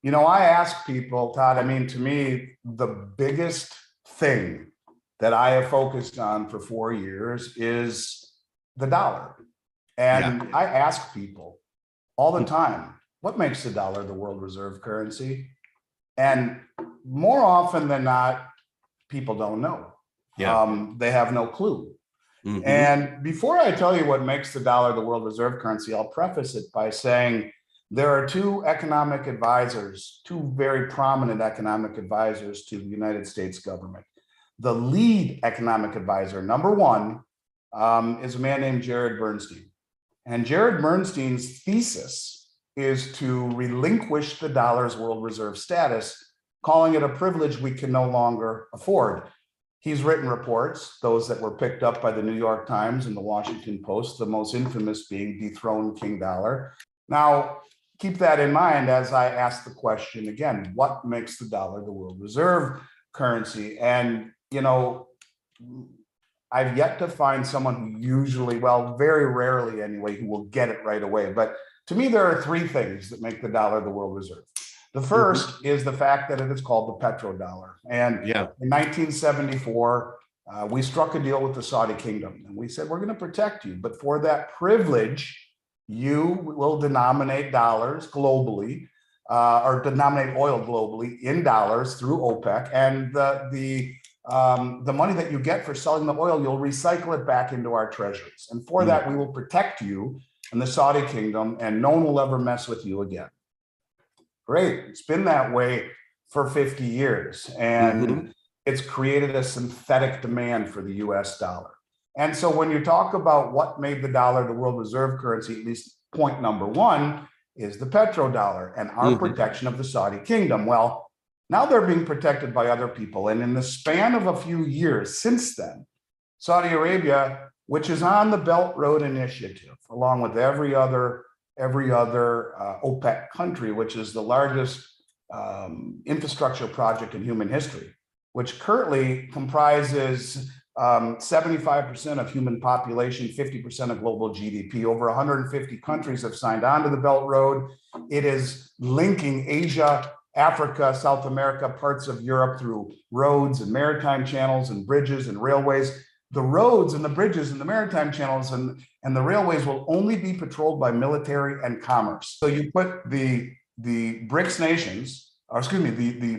I ask people, Todd, I mean, to me, the biggest thing that I have focused on for 4 years is the dollar. Yeah. And I ask people all the time, what makes the dollar the world reserve currency? And more often than not, people don't know. Yeah. They have no clue. Mm-hmm. And before I tell you what makes the dollar the world reserve currency, I'll preface it by saying there are two economic advisors, two very prominent economic advisors to the United States government. The lead economic advisor, number one, is a man named Jared Bernstein. And Jared Bernstein's thesis is to relinquish the dollar's world reserve status, calling it a privilege we can no longer afford. He's written reports, those that were picked up by the New York Times and the Washington Post, the most infamous being Dethrone King Dollar. Now, keep that in mind as I ask the question again, what makes the dollar the world reserve currency? And, I've yet to find someone who usually, well, very rarely anyway, who will get it right away. But to me, there are three things that make the dollar the world reserve. The first is the fact that it is called the petrodollar. And in 1974, we struck a deal with the Saudi kingdom. And we said, we're going to protect you. But for that privilege, you will denominate dollars globally, or denominate oil globally in dollars through OPEC. And the money that you get for selling the oil, you'll recycle it back into our treasuries. And for that, we will protect you in the Saudi kingdom, and no one will ever mess with you again. Great. It's been that way for 50 years. And it's created a synthetic demand for the US dollar. And so when you talk about what made the dollar the world reserve currency, at least point number one is the petrodollar and our protection of the Saudi kingdom. Well, now they're being protected by other people. And in the span of a few years since then, Saudi Arabia, which is on the Belt Road Initiative, along with every other OPEC country, which is the largest infrastructure project in human history, which currently comprises 75% of human population, 50% of global GDP. Over 150 countries have signed on to the Belt Road. It is linking Asia, Africa, South America, parts of Europe through roads and maritime channels and bridges and railways. The roads and the bridges and the maritime channels and the railways will only be patrolled by military and commerce. So you put the BRICS nations, or excuse me, the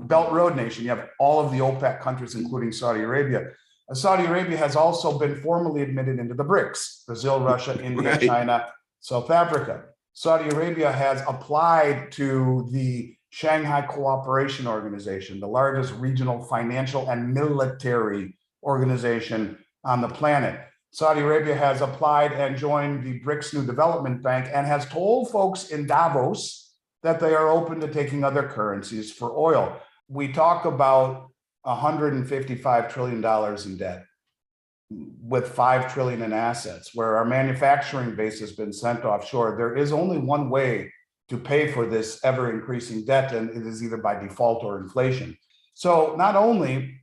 Belt Road nation, you have all of the OPEC countries, including Saudi Arabia. Saudi Arabia has also been formally admitted into the BRICS, Brazil, Russia, India, China, South Africa. Saudi Arabia has applied to the Shanghai Cooperation Organization, the largest regional financial and military organization on the planet. Saudi Arabia has applied and joined the BRICS New Development Bank and has told folks in Davos that they are open to taking other currencies for oil. We talk about $155 trillion in debt with $5 trillion in assets, where our manufacturing base has been sent offshore. There is only one way to pay for this ever increasing debt, and it is either by default or inflation. So not only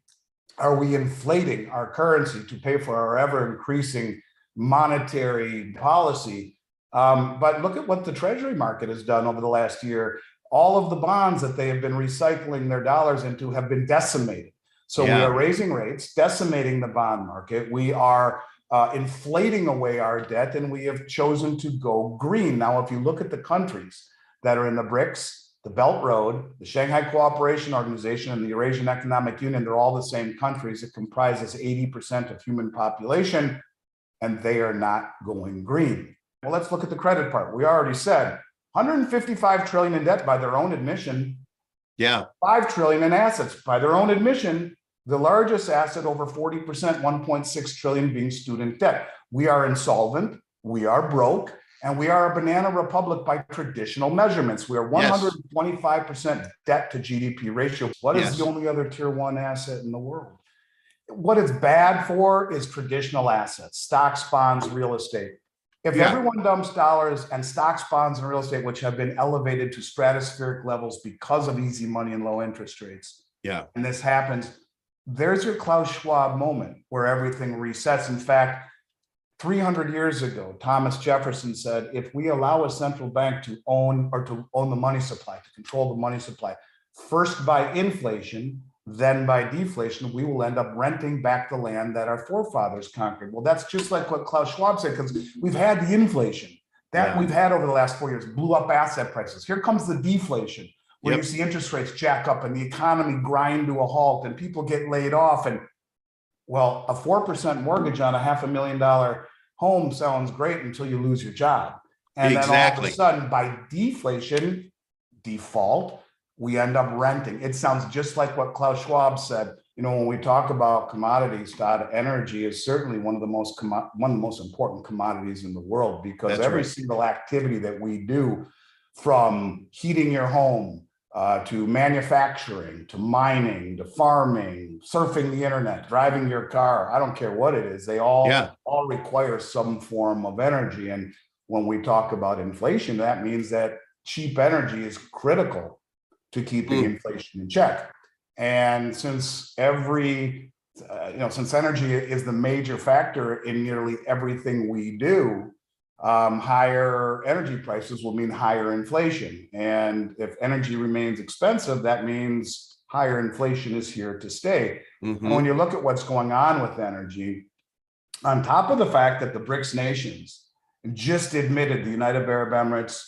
are we inflating our currency to pay for our ever increasing monetary policy, but look at what the Treasury market has done over the last year. All of the bonds that they have been recycling their dollars into have been decimated. So we are raising rates, decimating the bond market. We are inflating away our debt, and we have chosen to go green. Now, if you look at the countries that are in the BRICS, the Belt Road, the Shanghai Cooperation Organization, and the Eurasian Economic Union, they're all the same countries. It comprises 80% of human population, and they are not going green. Well, let's look at the credit part. We already said 155 trillion in debt by their own admission. 5 trillion in assets by their own admission. The largest asset, over 40%, 1.6 trillion being student debt. We are insolvent, we are broke, and we are a banana republic by traditional measurements. We are 125% debt to GDP ratio. What is the only other tier one asset in the world? What it's bad for is traditional assets, stocks, bonds, real estate. If everyone dumps dollars and stocks, bonds, and real estate, which have been elevated to stratospheric levels because of easy money and low interest rates, and this happens, there's your Klaus Schwab moment where everything resets. In fact, 300 years ago, Thomas Jefferson said, if we allow a central bank to own the money supply, to control the money supply, first by inflation, then by deflation, we will end up renting back the land that our forefathers conquered. Well, that's just like what Klaus Schwab said, because we've had the inflation that we've had over the last 4 years, blew up asset prices. Here comes the deflation, where you see interest rates jack up and the economy grind to a halt and people get laid off. And well, a 4% mortgage on a $500,000 home sounds great until you lose your job. And then all of a sudden, by deflation, default, we end up renting. It sounds just like what Klaus Schwab said. You know, when we talk about commodities, Todd, energy is certainly one of the most important commodities in the world, because every single activity that we do, from heating your home to manufacturing, to mining, to farming, surfing the internet, driving your car, I don't care what it is, they all require some form of energy. And when we talk about inflation, that means that cheap energy is critical to keeping inflation in check. And since energy is the major factor in nearly everything we do, higher energy prices will mean higher inflation. And if energy remains expensive, that means higher inflation is here to stay. And when you look at what's going on with energy, on top of the fact that the BRICS nations just admitted, the United Arab Emirates,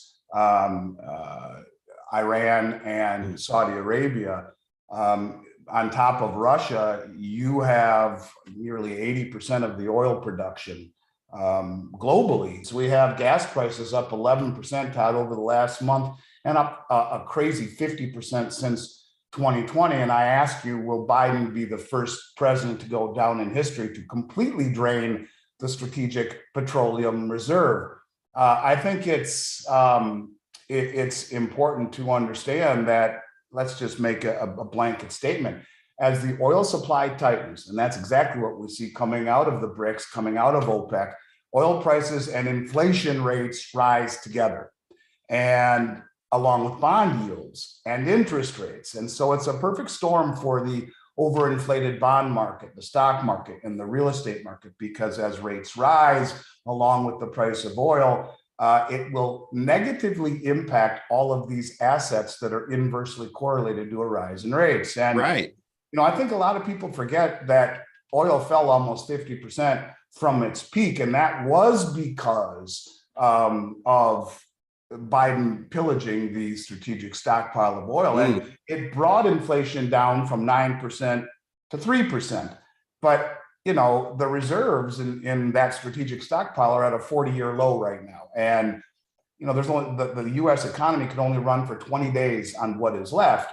Iran, and Saudi Arabia, on top of Russia, you have nearly 80% of the oil production globally. So we have gas prices up 11%, Todd, over the last month, and up a crazy 50% since 2020. And I ask you, will Biden be the first president to go down in history to completely drain the strategic petroleum reserve? I think it's important to understand that, let's just make a blanket statement. As the oil supply tightens, and that's exactly what we see coming out of the BRICS, coming out of OPEC, oil prices and inflation rates rise together, and along with bond yields and interest rates. And so it's a perfect storm for the overinflated bond market, the stock market, and the real estate market, because as rates rise, along with the price of oil, it will negatively impact all of these assets that are inversely correlated to a rise in rates. And I think a lot of people forget that oil fell almost 50% from its peak, and that was because of Biden pillaging the strategic stockpile of oil, and it brought inflation down from 9% to 3%. But the reserves in that strategic stockpile are at a 40-year low right now. And there's only the US economy can only run for 20 days on what is left.